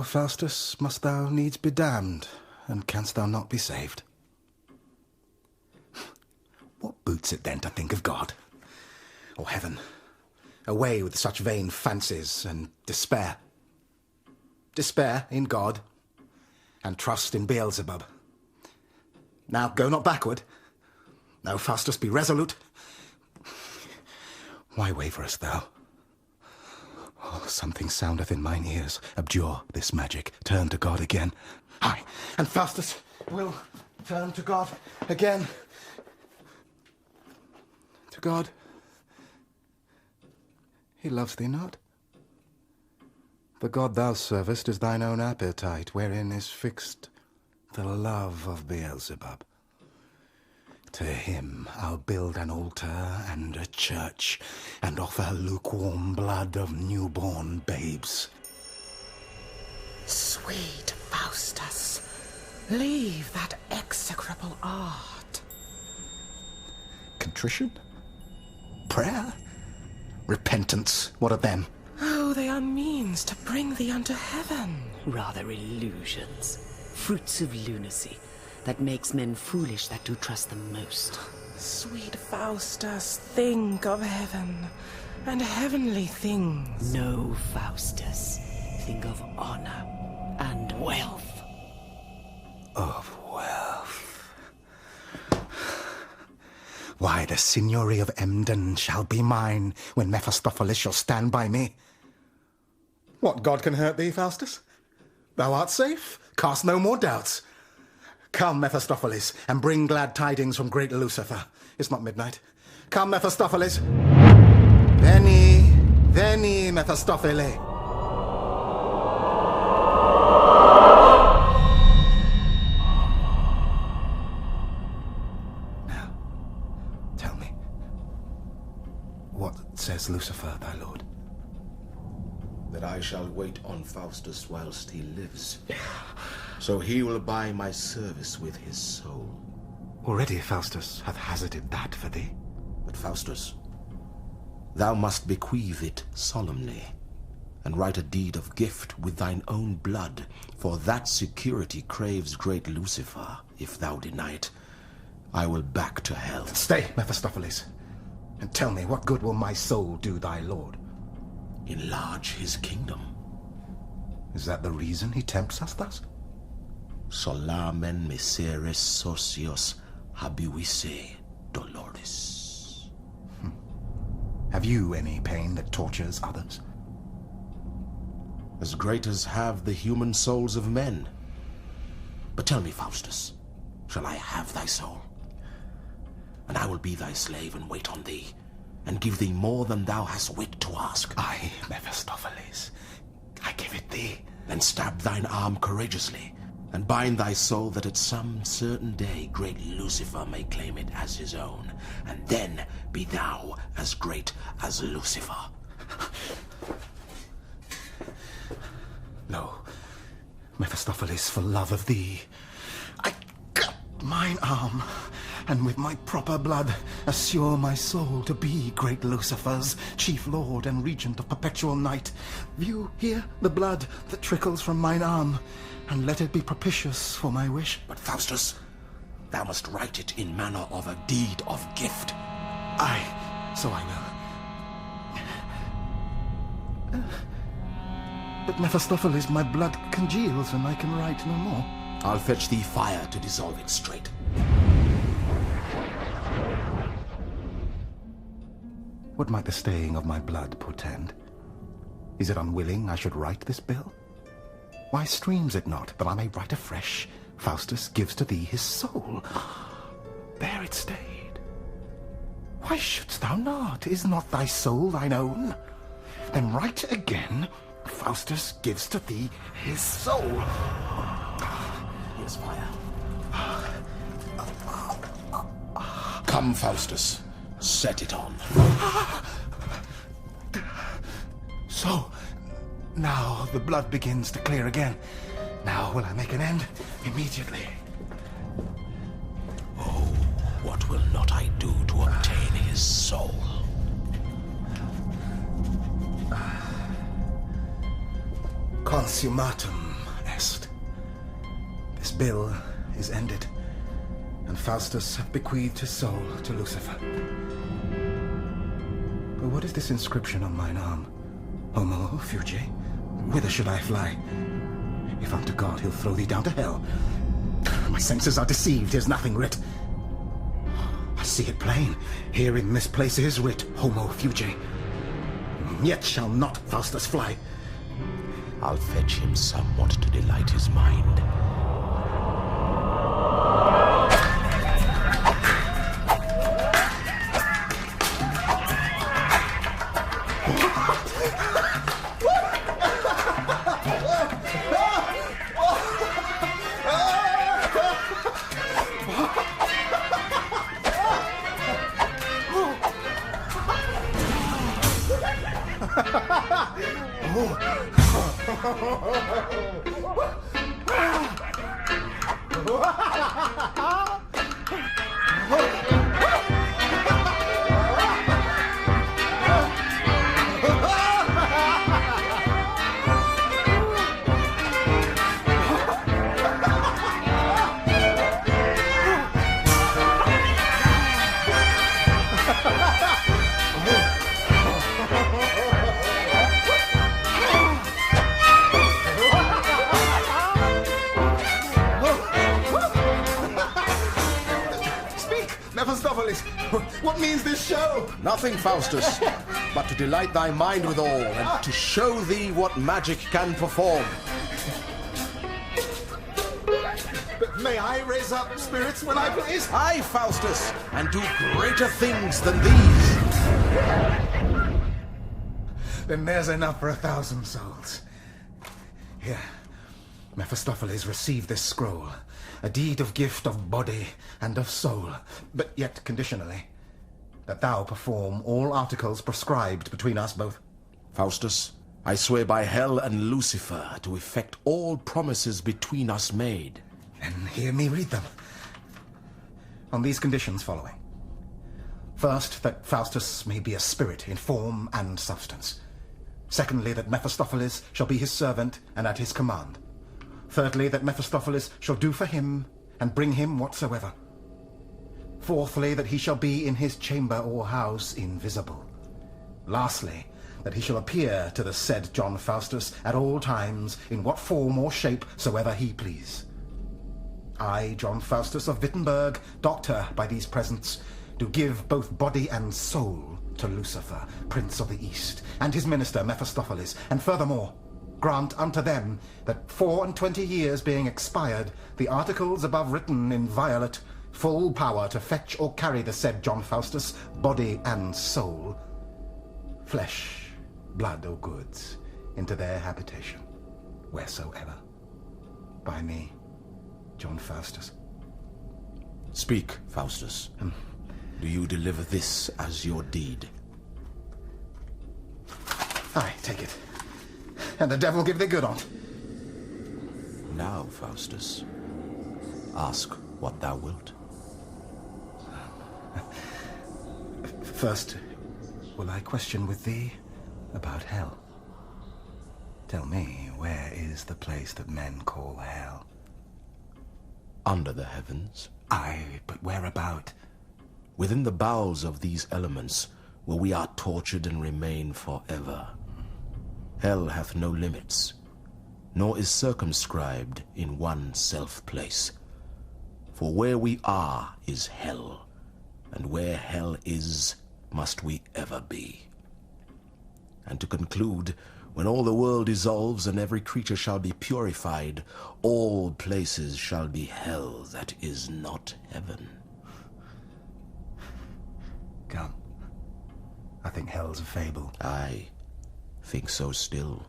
Faustus, must thou needs be damned, and canst thou not be saved? What boots it then to think of God, or heaven? Away with such vain fancies and despair. Despair in God, and trust in Beelzebub. Now go not backward. Now, Faustus, be resolute. Why waverest thou? Oh, something soundeth in mine ears. Abjure this magic. Turn to God again. Aye, and Faustus will turn to God again. To God. He loves thee not. The God thou servest is thine own appetite, wherein is fixed the love of Beelzebub. To him I'll build an altar and a church, and offer lukewarm blood of newborn babes. Sweet Faustus, leave that execrable art. Contrition? Prayer? Repentance? What of them? Oh, they are means to bring thee unto heaven. Rather illusions, fruits of lunacy, that makes men foolish that do trust them most. Sweet Faustus, think of heaven, and heavenly things. No, Faustus, think of honor and wealth. Of wealth. Why, the Signory of Emden shall be mine when Mephistopheles shall stand by me. What god can hurt thee, Faustus? Thou art safe. Cast no more doubts. Come, Mephistopheles, and bring glad tidings from great Lucifer. It's not midnight. Come, Mephistopheles. Veni, Mephistophele. Now, tell me, what says Lucifer, thy lord? That I shall wait on Faustus whilst he lives, so he will buy my service with his soul. Already Faustus hath hazarded that for thee. But Faustus, thou must bequeath it solemnly, and write a deed of gift with thine own blood, for that security craves great Lucifer. If thou deny it, I will back to hell. Stay, Mephistopheles, and tell me what good will my soul do thy lord? Enlarge his kingdom. Is that the reason he tempts us thus? Solamen miseris socios habuisse doloris. Have you any pain that tortures others? As great as have the human souls of men. But tell me, Faustus, shall I have thy soul? And I will be thy slave and wait on thee, and give thee more than thou hast wit to ask. Aye, Mephistopheles, I give it thee. Then stab thine arm courageously, and bind thy soul that at some certain day great Lucifer may claim it as his own, and then be thou as great as Lucifer. No, Mephistopheles, for love of thee, I cut mine arm, and with my proper blood assure my soul to be great Lucifer's chief lord and regent of perpetual night. View here the blood that trickles from mine arm, and let it be propitious for my wish. But Faustus, thou must write it in manner of a deed of gift. Aye, so I will. But Mephistopheles, my blood congeals, and I can write no more. I'll fetch thee fire to dissolve it straight. What might the staying of my blood portend? Is it unwilling I should write this bill? Why streams it not, that I may write afresh? Faustus gives to thee his soul. There it stayed. Why shouldst thou not? Is not thy soul thine own? Then write again. Faustus gives to thee his soul. Here's fire. Come, Faustus. Set it on. So, now the blood begins to clear again. Now will I make an end immediately. Oh, what will not I do to obtain his soul? Consummatum, rest. This bill is ended, and Faustus hath bequeathed his soul to Lucifer. But what is this inscription on mine arm? Homo fugi? Whither should I fly? If unto God he'll throw thee down to hell. My senses are deceived, here's nothing writ. I see it plain. Here in this place is writ, Homo fugi. Yet shall not Faustus fly. I'll fetch him somewhat to delight his mind. What means this show? Nothing, Faustus, but to delight thy mind withal, and to show thee what magic can perform. But may I raise up spirits when I please? Aye, Faustus, and do greater things than these. Then there's enough for 1,000 souls. Here, Mephistopheles, receive this scroll, a deed of gift of body and of soul, but yet conditionally, that thou perform all articles prescribed between us both. Faustus, I swear by hell and Lucifer to effect all promises between us made. Then hear me read them. On these conditions following. First, that Faustus may be a spirit in form and substance. Secondly, that Mephistopheles shall be his servant and at his command. Thirdly, that Mephistopheles shall do for him and bring him whatsoever. Fourthly, that he shall be in his chamber or house invisible. Lastly, that he shall appear to the said John Faustus at all times, in what form or shape soever he please. I, John Faustus of Wittenberg, doctor by these presents, do give both body and soul to Lucifer, Prince of the East, and his minister Mephistopheles, and furthermore, grant unto them that 24 years being expired, the articles above written inviolate, full power to fetch or carry the said John Faustus, body and soul, flesh, blood, or goods, into their habitation, wheresoever. By me, John Faustus. Speak, Faustus. Do you deliver this as your deed? Aye, take it. And the devil give thee good on't. Now, Faustus, ask what thou wilt. First, will I question with thee about hell? Tell me, where is the place that men call hell? Under the heavens. Aye, but whereabout? Within the bowels of these elements, where we are tortured and remain forever. Hell hath no limits, nor is circumscribed in one self-place. For where we are is hell, and where hell is, must we ever be. And to conclude, when all the world dissolves and every creature shall be purified, all places shall be hell that is not heaven. Come. I think hell's a fable. I think so still,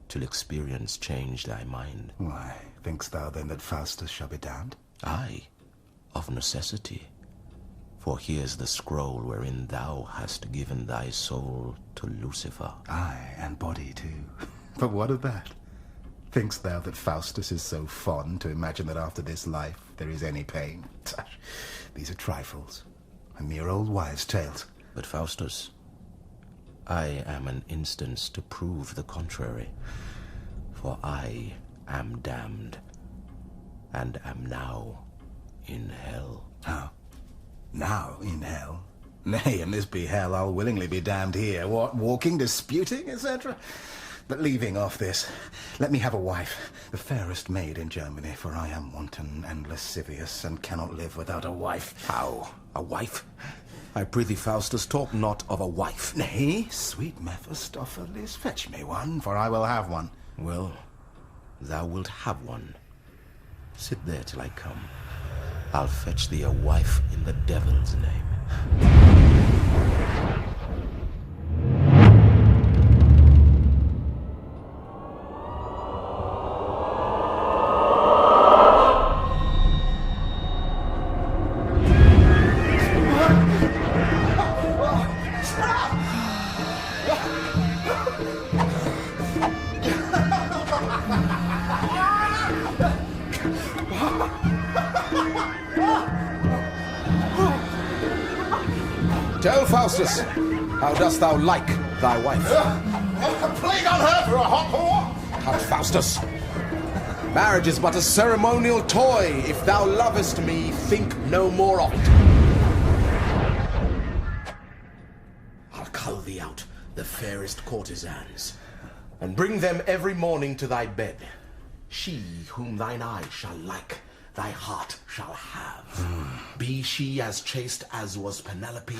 till experience change thy mind. Why, thinkst thou then that Faustus shall be damned? Aye, of necessity. For here's the scroll wherein thou hast given thy soul to Lucifer. Aye, and body too. But what of that? Thinkst thou that Faustus is so fond to imagine that after this life there is any pain? Tush, these are trifles, and mere old wives' tales. But Faustus, I am an instance to prove the contrary. For I am damned, and am now in hell. How? Now in hell? Nay, and this be hell, I'll willingly be damned here. What, walking, disputing, etc.? But leaving off this, let me have a wife, the fairest maid in Germany, for I am wanton and lascivious, and cannot live without a wife. How? A wife? I prithee, Faustus, talk not of a wife. Nay, sweet Mephistopheles, fetch me one, for I will have one. Well, thou wilt have one. Sit there till I come. I'll fetch thee a wife in the devil's name. Tell Faustus, how dost thou like thy wife? Plague on her for a hot whore! Hut, Faustus. Marriage is but a ceremonial toy. If thou lovest me, think no more of it. I'll cull thee out the fairest courtesans, and bring them every morning to thy bed. She whom thine eye shall like, thy heart shall have. Be she as chaste as was Penelope,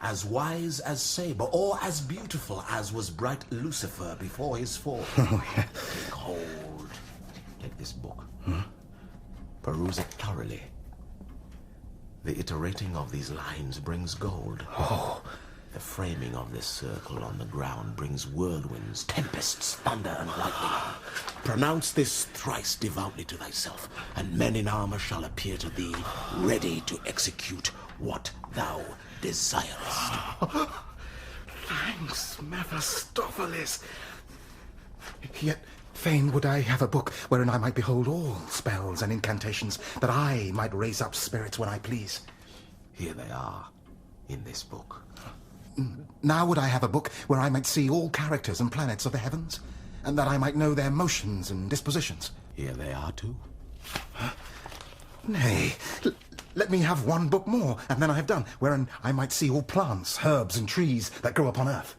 as wise as Sabre, or as beautiful as was bright Lucifer before his fall. Oh, yeah. Take hold. Take this book. Peruse it thoroughly. The iterating of these lines brings gold. Oh. The framing of this circle on the ground brings whirlwinds, tempests, thunder, and lightning. Pronounce this thrice devoutly to thyself, and men in armor shall appear to thee, ready to execute what thou desirest. Thanks, Mephistopheles. Yet fain would I have a book wherein I might behold all spells and incantations, that I might raise up spirits when I please. Here they are, in this book. Now would I have a book where I might see all characters and planets of the heavens, and that I might know their motions and dispositions. Here they are too. Nay, let me have one book more, and then I have done, wherein I might see all plants, herbs, and trees that grow upon earth.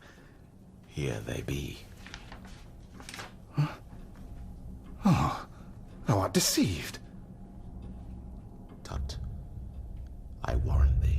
Here they be. Oh, thou art deceived. Tut, I warrant thee.